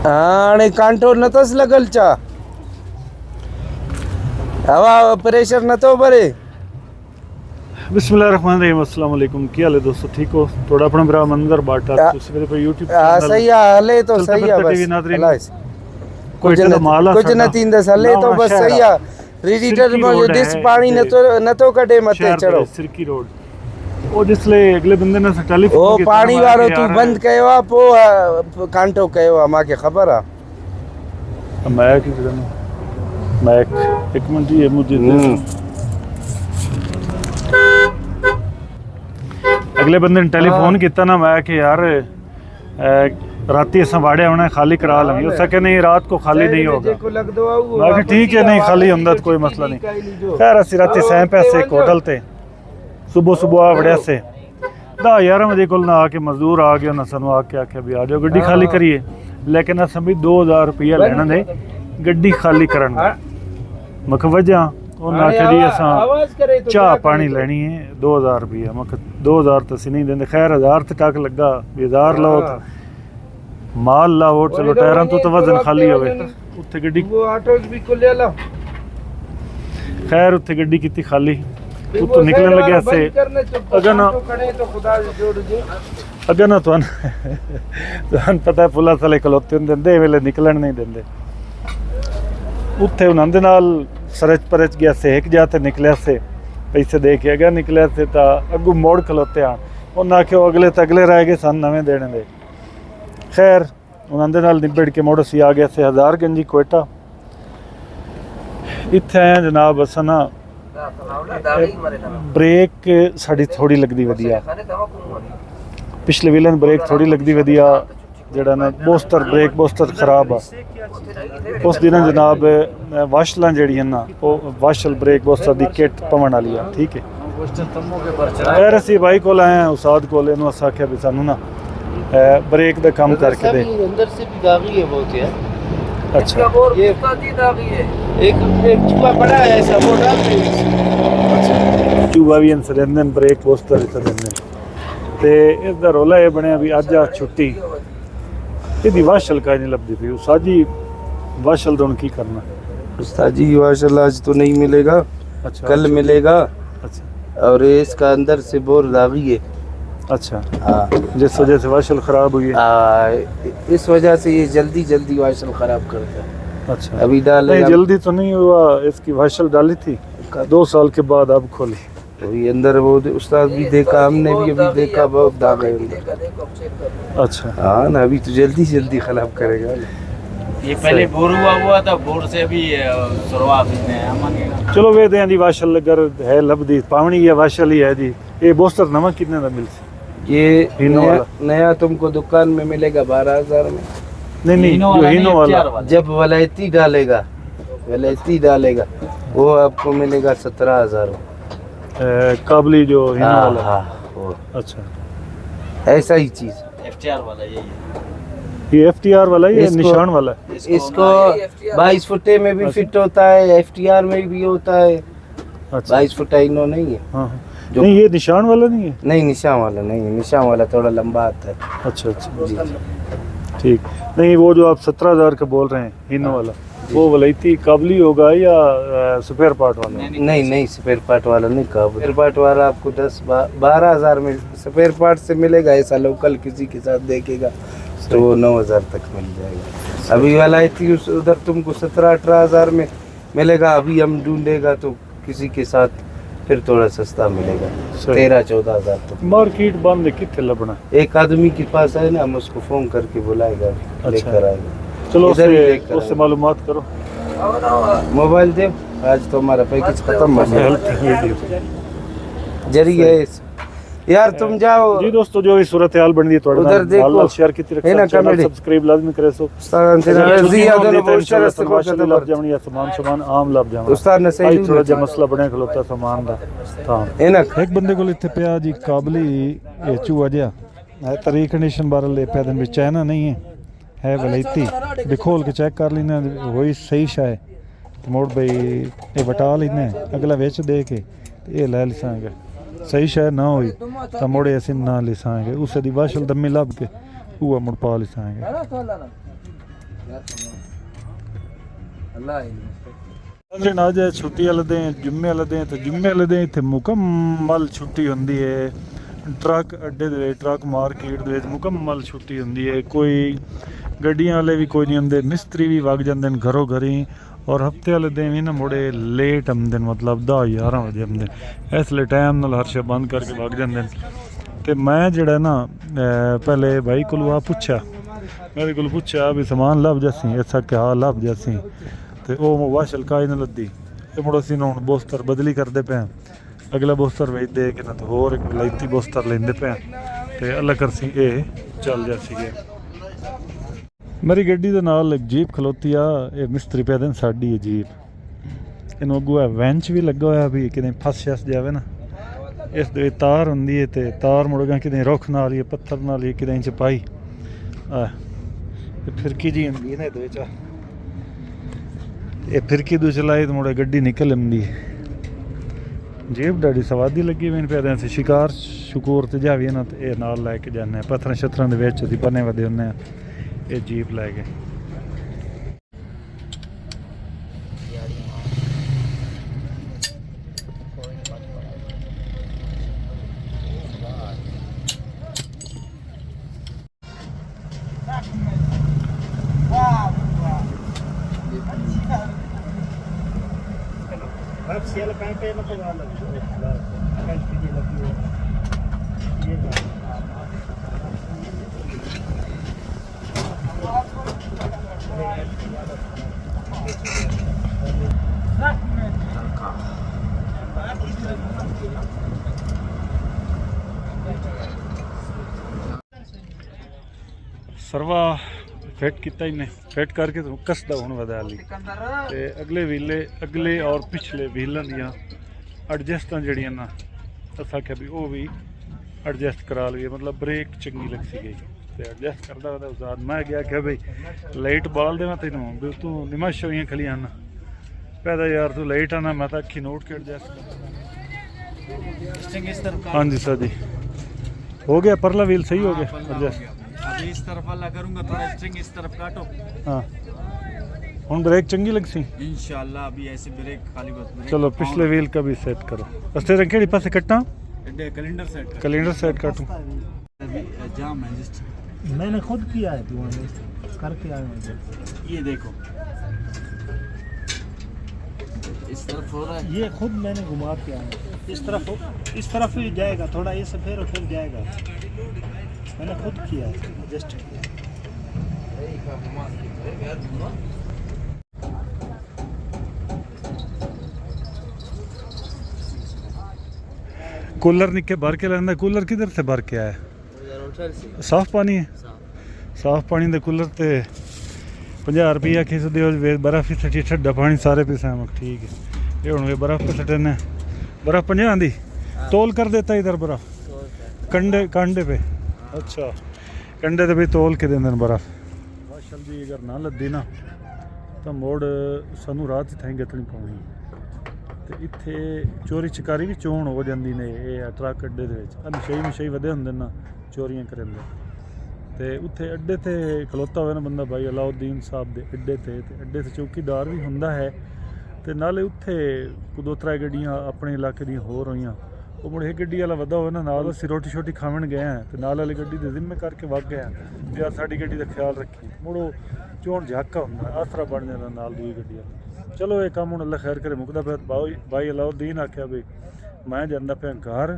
आणि कांठो नतोच लगल चा हवा प्रेशर नतो भरे। बिस्मिल्लाहिर्रहमानिर्रहीम। अस्सलाम वालेकुम। क्या हाल है दोस्तों, ठीक हो? थोड़ा अपना मेरा मंजर बांटा तो मेरे पे यूट्यूब चैनल सही हले तो चलते सही है फिरते टीवी बस नाज़रीन हलास कोई टेढ़ा माला कुछ साडा न थींदस हले तो नावना बस शहर सही आ। है। रेडिएटर सिरकी में रोड डिस है पानी नतो कटे मते शहर चढ़ो। पे सिरकी रोड। वो जिसले अगले बंदे ने से टेलीफोन ओ किया पानी ना, वारो मैं तू यार बंद कयो आ पो कांठो कयो आ माके खबर आ। मैं की करना मैं एक मिनट ये मुझे अगले बंदे ने टेलीफोन किया ना, मैं कि यार राती असा वाड़े आना खाली करा लेंगे। उस सके नहीं रात को खाली नहीं होगा। मैं ठीक है नहीं खाली होंगे तो कोई मसला नहीं। खैर असि राती सैं पैसे एक होटल ते सुबह सुबह वड़िया से 10-11 बजे को ना आके मजदूर आ गया ना सानू आके आखे भी आ जाओ गड्डी खाली करिए, लेकिन अस भी 2000 रुपया लेना दे गड्डी खाली करन दा। मख वजह उन्हें आखे जी असा चाह पानी लेनी है 2000 रुपया। मख 2000 तो असी नहीं देंगे। खैर 1000 तक लगा भी 1000 लाओ तो माल लाओ चलो टायरां तो वजन खाली होवे उत्थे गड्डी खैर उत्थे गड्डी की खाली तो निकलने लगे से अगर ना तुहान पता है पुलिस वाले खलोते होंदे दे वेले निकलन नहीं देंदे। उत्थे उन्हां दे नाल सरच परच गया से एक जाते निकलिया से पैसे दे के अगर निकलिया से ता अगू मोड़ खलोते आ उन्हें आख्यो अगले तगले रह गए सन नवे देने दे। खैर उन्होंने नाल निबड़ के मोड़ असी आ गया से हज़ारगंजी कोयटा। इत्थे आए जनाब अस ना ब्रेक साड़ी थोड़ी लगती वधिया, पिछले विलन ब्रेक थोड़ी लगती वधिया जड़ा ना बोस्टर ब्रेक बोस्टर खराब आ। उस दिन जनाब वाशलां जड़ियां ना वो वाशल ब्रेक बोस्टर दी किट पवन वाली आ। ठीक है खैर असी भाई को आए हैं उस्ताद को इन्हू अस आख्या भी सानू ना ब्रेक दा काम करके दे। अंदर से भी दागी है बहुत यार। अच्छा ये दागी है। एक चूहा बड़ा है ऐसा वो डाल दे। अच्छा चूहा भी इंसिडेंट ब्रेक पोस्टर इंसिडेंट ते इसदा रोला ये बनया भी अज आ छुट्टी इहदी वाशल का नहीं लभदी पई। उस्ताद जी वाशल तो की करना? उस्ताद जी वाशल आज तो नहीं मिलेगा। अच्छा कल मिलेगा। अच्छा और इसका अंदर से बोर दागी है। अच्छा हाँ जिस वजह से वाशल खराब हुई है। इस वजह से ये जल्दी वाशल खराब करता है। अच्छा अभी डाल नहीं जल्दी तो नहीं हुआ। इसकी वाशल डाली थी 2 साल के बाद अब खोली तो ये अंदर वो उस्ताद भी देखा हमने भी अभी देखा बहुत दाग है अंदर। अच्छा हाँ ना अभी तो जल्दी खराब करेगा। ये पहले बोर हुआ था, बोर से भी शुरुआत है। चलो वे दें जी वाशल अगर है लभदी पावनी या वाशल ही है जी। ये बोस्टर नवा कितने का मिल से? ये नया तुमको दुकान में मिलेगा 12,000 में। नहीं जो हीनो वाला जब वलायती डालेगा वो आपको मिलेगा 17,000 में। काबली जो हीनो वाला। हाँ अच्छा ऐसा ही चीज FTR वाला यही है। ये FTR वाला ही है निशान वाला? इसको 22 फुटे में भी फिट होता है, FTR में भी होता है। अच्छा 22 फुटा इनो नहीं है। हाँ नहीं ये निशान वाला नहीं है? नहीं निशान वाला नहीं है। निशान वाला थोड़ा लंबा आता है। अच्छा जी ठीक। नहीं वो जो आप 17,000 का बोल रहे हैं हीनो वाला वो वलायती काबली होगा या स्पेयर पार्ट वाला? नहीं स्पेयर पार्ट वाला नहीं। स्पेयर पार्ट वाला आपको 10-12,000 में स्पेयर पार्ट से मिलेगा। ऐसा लोकल किसी के साथ देखेगा तो वो 9,000 तक मिल जाएगा। अभी वलायती उधर तुमको 17-18,000 में मिलेगा। अभी हम ढूंढेगा तो किसी के साथ फिर थोड़ा सस्ता मिलेगा 13-14,000 तक। मार्केट बंद कितने लबना? एक आदमी के पास है ना, हम उसको फोन करके बुलाएगा लेकर आएगा। चलो उससे मालूमात करो। मोबाइल दे आज तो हमारा पैकेज खत्म हो गया। जरिए यार तुम जाओ जी दोस्तों जो भी सूरत हाल बन दी थोड़ा उधर देखो शेयर की तरफ सब्सक्राइब लाजमी करे सो सामान आम लाभ जावे उस्ताद ने सही थोड़ा जा मसला बने खलोता सामान दा हां एक बंदे को इत्थे पिया जी काबली चूहा जिहा है तरीक कंडीशन बारल ले पिया दिन चाइना नहीं है वलायती भी खोल के चेक कर लेना वही सही शाय मोड़ भाई ये वटा लेना अगला वेच दे के ये ले लिसांगे सही शायद ना हुई तो मुड़े असी ना लिसांगे उस दी वाशल दमी लब के वो मुड़ पा लिसांगे। दिन आज है छुट्टी वाले दिन जुम्मे वाले दिन तो जुम्मे वाले दिन इतने मुकम्मल छुट्टी होंगी है ट्रक अड्डे दे ट्रक मार्केट दे मुकम्मल छुट्टी होंगी है कोई गड्डियां वाले भी कोई नहीं आते मिस्त्री भी वग जाते हैं घरों घरी और हफ्ते वाले दिन भी ना मुड़े लेट आते हैं मतलब 10-11 बजे आते हैं इसलिए टाइम नाल हर शे बंद करके वग जाते हैं तो मैं जड़ा ना पहले भाई को पूछा मेरे को पूछा भी समान लभ जासी ऐसा क्या लभ जासी तो वो वाह छलकाई न लद्दी तो मुड़ असी हूँ बोस्तर बदली करते पे अगला बोस्तर वेच दे के ना तो होर एक विलायती बोस्तर लेंदे पे तो अलग करसी ये चल जासी गए मेरी गड्डी दे नाल एक जीप खलोती आ ये मिस्त्री पे दिन साड़ी है जीप इनू अगू है वेंच भी लगा हुआ भी कि फस शस जाए ना इस दे तार होंगी है तो तार मुड़गा कि रुख नाल ही पत्थर नाल ही कि चपाई फिरकी जी होंगी ना ये फिरकी दू चलाई तो मुड़े गड्डी निकल आती है जेब डाड़ी सवादी लगी मैंने पैदा से शिकार शकूर ते जावी ना तो ये नाल लैके जाने पत्थर शत्थर के विच असीं बने वधे होंगे ये जीप लै गए सरवा फिट किया इन्हें फिट करके तो कसदा हूँ वधा ली ते अगले व्हीले अगले और पिछले व्हीलों दियाँ एडजस्ट जड़ियाँ ना अस आख्या भी वो भी एडजस्ट करा लिए मतलब ब्रेक चंगी लग सी गई तो एडजस्ट करता वधा उसाद मैं गया क्या भाई लाइट बाल देवा तेन भी तू निमश हुई खली आना पैदा यार तू लाइट आना मैं तो अखी नोट के एडजस्ट हाँ जी सर जी हो गया परला व्हील सही हो गया एडजस्ट अभी इस तरफ वाला करूंगा थोड़ा स्ट्रिंग इस तरफ काटो हाँ हुन ब्रेक चंगी लग सी इंशाल्लाह अभी ऐसे ब्रेक खाली बस ब्रेक चलो पिछले व्हील का भी सेट करो स्टीयरिंग केड़ी पासे कट्टा कैलेंडर सेट काटूं जाम है जस्ट मैंने खुद किया है तू करके आया हूं ये देखो इस तरफ हो रहा है ये खुद मैंने घुमा के आया इस तरफ ही जाएगा थोड़ा ये से फिर जाएगा मैंने खुद किया है जस्ट कूलर निके भर के लाना कूलर किधर से भर के आया साफ पानी है साफ पानी दे कूलर ते 50 रुपया खिस दियो बर्फ ही सटी ठंडा पानी सारे पैसे ठीक है ये हुण बर्फ पे सटने बर्फ 50 दी तोल कर देता इधर बर्फ कंडे पे अच्छा कंडे तो भी तोल के देंगे बर्फ माशा जी अगर ना लद्दी ना तो मोड़ सानू रात ही थाई गतनी पाउनी तो इत्थे चोरी चकारी भी चोण हो जाती ने ये ट्रक अड्डे दे विच नशई वधे हुंदे ना चोरियां करेंदे ते उत्थे अड्डे ते खलोता होवे ना बंदा भाई अलाउद्दीन साहब दे अड्डे ते अड्डे ते चौकीदार भी हुंदा है ते नाले उत्थे दो त्रै गड्डियां अपने इलाके दी होर होईयां वो मुड़े गड्डी वाला वधा हो ना नाल असीं रोटी शोटी खावन गए हैं तो नाल वाली गड्डी दे जिम्मे करके वग गए हैं यार साडी गड्डी दा ख्याल रखी मुड़ो चोण झाका हुंदा आसरा बन जांदा नाल दूई गड्डी वाला चलो ये काम हुण अल्लाह खैर करे मुकदा पे भाई अलाउद्दीन आख्या भी मैं जांदा पे घर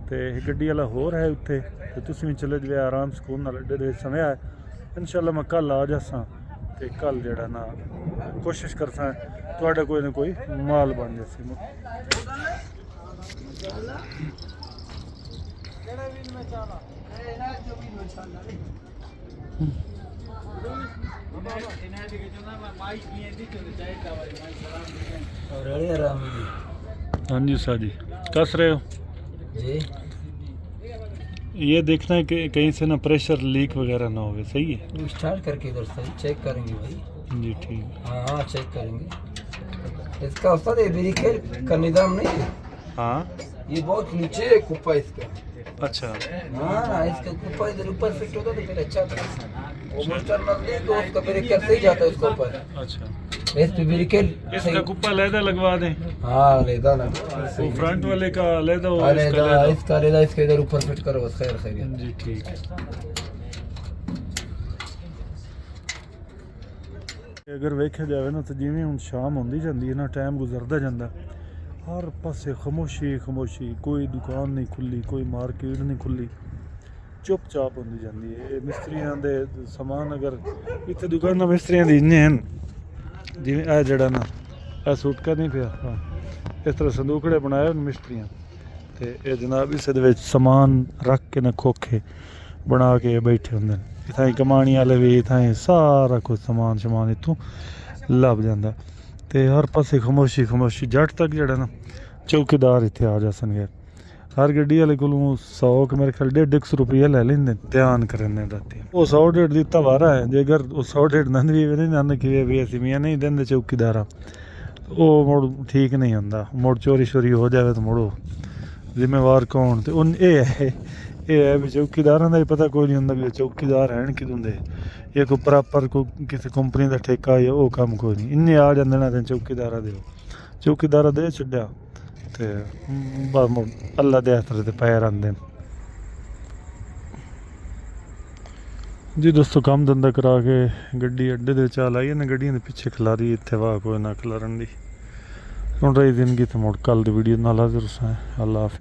ते गड्डी वाला होर है उत्थे ते तुसीं भी चले जाओ आराम सुकून नाल अड्डे दे समय है इंशाअल्लाह मैं कल आ जासां ते कल जेड़ा ना कोशिश करसां तुहाडा कोई ना कोई माल बन जासी हाँ जी सर जी कस रहे हो जी ये देखना है कि कहीं से ना प्रेशर लीक वगैरह ना हो सही है स्टार्ट करके इधर से चेक करेंगे भाई जी ठीक हाँ चेक करेंगे इसका उस्ताद ये ब्रेक का निजाम नहीं है हाँ ये बहुत नीचे है कुप्पा इसका अच्छा हाँ इसका कुप्पा इधर ऊपर फिट होता तो फिर अच्छा था वो मुस्टर नजदीक तो उसका ब्रेकर सही जाता है उसके ऊपर। अच्छा, इस पे ब्रेकर इसका कुप्पा अलहदा लगवा दें, हाँ लेदा ना, वो फ्रंट वाले का अलहदा हो, लेदा इसका लेदा इसके इधर ऊपर फिट करो बस, खैर खैर। जी ठीक है। अगर वेख्या जाए ना तो जिवें हुण शाम होंदी जांदी है ना, टाइम गुजरदा जांदा, हर पासे खामोशी खामोशी, कोई दुकान नहीं खुली, कोई मार्केट नहीं खुली, चुप-चाप होंदी जांदी है। मिस्त्रियां दे समान अगर इत्थे दुकानां मिस्त्रियां दी इन्ने हन, जिवें आ जड़ा ना आ सुटका नहीं पिया, हाँ इस तरह संदूकड़े बनाए न मिस्त्रियां, ते ये जनाब इस दे विच समान रख के ना खोखे बना के बैठे होंदे न। इत्थां कमानी आह्ले भी इत्थां सारा कुछ समान शमान इत्थों लभ जांदा, ते हर पासे खामोशी खामोशी। जट तक जड़ा ना चौकीदार इत्थे आ जासनगे, हर गड्डी वाले कोलों 100 के मेरे ख्याल 150 रुपया ले लेंदे ध्यान करने राती। वो 100-150 दिता वारा है, जे अगर 100-150 नंद भी नहीं नंद कि भी असी मियाँ नहीं देंदे चौकीदारा, वो मुड़ ठीक नहीं होंदा, मुड़ चोरी शोरी हो जाए तो मुड़ो जिम्मेवार कौन। तो उन ये है भी चौकीदारां दा ही पता कोई नहीं होंदा भी चौकीदार हैं किदों दे, ये कोई प्रॉपर को किसी कंपनी का ठेका या वो काम कोई नहीं। इन्ने आ जांदे ना चौकीदारा दे, चौकीदारा दे छड्डिया ते बस मुड़ अल्लाह दे हत्थ ते पैर आंदे। जी दोस्तों, काम धंधा करा के गड्डी अड्डे दे चाल आई है ना, गड्डियां दे पिछे खलारी इत्थे वाह कोई ना खलारन दी। हुण रही जिंदगी ते मुड़ कल दी वीडियो नाल हाज़र होसां। अल्लाह हाफिज़।